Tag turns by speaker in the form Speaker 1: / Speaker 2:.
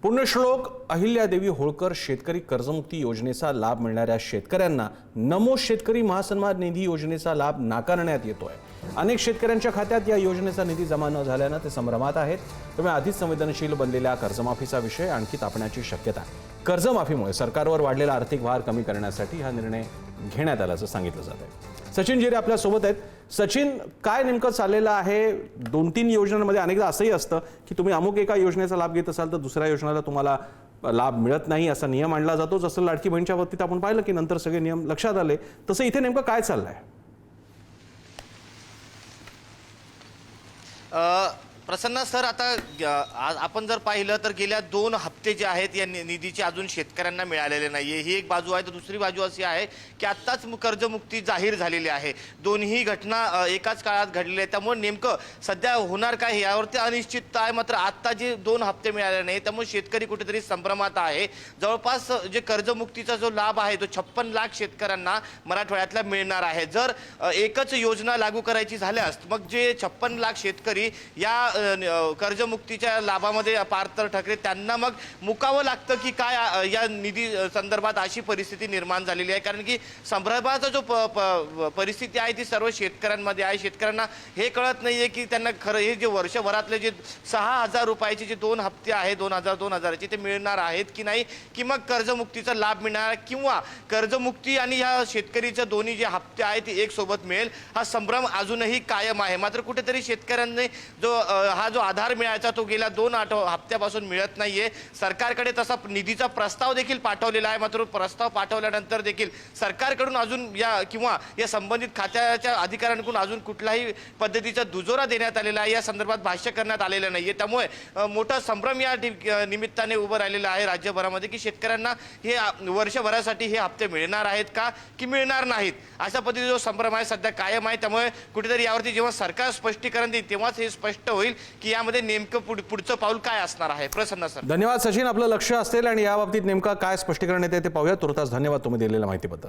Speaker 1: पुण्यश्लोक अहिल्यादेवी होळकर शेतकरी कर्जमुक्ती योजनेचा लाभ मिळणाऱ्या शेतकऱ्यांना नमो शेतकरी महासन्मान निधी योजनेचा लाभ नाकारण्यात येतोय। अनेक शेतकऱ्यांच्या खात्यात या योजनेचा निधी जमा न झाल्याने ते संभ्रमात आहेत। त्यामुळे आधीच संवेदनशील बनलेल्या कर्जमाफीचा विषय आणखी तापण्याची शक्यता आहे। कर्जमाफीमुळे सरकारवर वाढलेला आर्थिक भार कमी करण्यासाठी हा निर्णय घेण्यात आल्याचं सांगितलं जात आहे। सचिन जिरे आपल्या सोबत आहेत। सचिन, काय नेमकं चाललेलं आहे? 2-3 योजनांमध्ये अनेकदा असंही असतं की तुम्ही अमुक एका योजनेचा लाभ घेत असाल तर दुसऱ्या योजनेला तुम्हाला लाभ मिळत नाही असा नियम आणला जातो। जसं लाडकी बहिणीच्या बाबतीत आपण पाहिलं की नंतर सगळे नियम लक्षात आले, तसं इथे नेमकं काय चाललंय?
Speaker 2: प्रसन्न सर, आता आपण जर पाहिलं तर गेल्या 2 हप्ते जे आहेत या निधीचे अजून शेतकऱ्यांना मिळालेले नाहीये। ही एक बाजू आहे, तर दुसरी बाजू अशी आहे की आत्ताच कर्जमुक्ती जाहीर झालेली आहे। दोन्ही घटना एकाच काळात घडलेल्या आहेत, त्यामुळे नेमकं सध्या होणार काय यावरती अनिश्चितता आहे। मात्र आत्ता जे 2 हप्ते मिळाले नाही त्यामुळे शेतकरी कुठेतरी संभ्रमात आहे। जवळपास जे कर्जमुक्तीचा जो लाभ आहे तो 56 लाख शेतकऱ्यांना मराठवाड्यातला मिळणार आहे। जर एकच योजना लागू करायची झाल्यास मग जे 56 लाख शेतकरी या कर्जमुक्तीच्या लाभामध्ये पात्र ठरले त्यांना मग मुकावं लागतं की काय या निधी संदर्भात अशी परिस्थिती निर्माण झालेली आहे। कारण की संभ्रमाचा जो परिस्थिती आहे ती सर्व शेतकऱ्यांमध्ये आहे। शेतकऱ्यांना हे कळत नाहीये की त्यांना खरं हे जे वर्षभरातले जे 6,000 रुपयाचे जे 2 हप्ते आहे 2,000 ते मिळणार आहेत की नाही, की मग कर्जमुक्तीचा लाभ मिळणार किंवा कर्जमुक्ती आणि या शेतकरीचे दोन्ही जे हप्ते आहेत ते एक सोबत मिळेल, हा संभ्रम अजूनही कायम आहे। मात्र कुठेतरी शेतकऱ्यांनी हा जो आधार मिळायचा तो गेल्या 2 हप्त्यापासून मिळत नाहीये। सरकारकडे तसा निधीचा प्रस्ताव देखील पाठवलेला आहे, मात्र प्रस्ताव पाठवल्यानंतर देखील सरकारकडून अजून या संबंधित खात्याच्या अधिकाऱ्यांकडून अजून कुठल्याही पद्धतीचा दुजोरा देण्यात आलेला आहे, या संदर्भात भाष्य करण्यात आलेलं नाहीये। त्यामुळे मोठा संभ्रम या निमित्ताने उभं राहिलेला आहे राज्यभरामध्ये की शेतकऱ्यांना हे वर्षभरासाठी हे हप्ते मिळणार आहेत का की मिळणार नाहीत, अशा पद्धतीचा जो संभ्रम आहे सध्या कायम आहे। त्यामुळे कुठेतरी यावरती जेव्हा सरकार स्पष्टीकरण देईल तेव्हाच हे स्पष्ट होईल की यामध्ये नेमकं पुढचं पाऊल काय असणार आहे। प्रसन्न सर,
Speaker 1: धन्यवाद सचिन, आपलं लक्ष असेल आणि या बाबतीत नेमका काय स्पष्टीकरण येते ते पाहूया। तुर्तास धन्यवाद तुम्ही दिलेल्या माहितीबद्दल।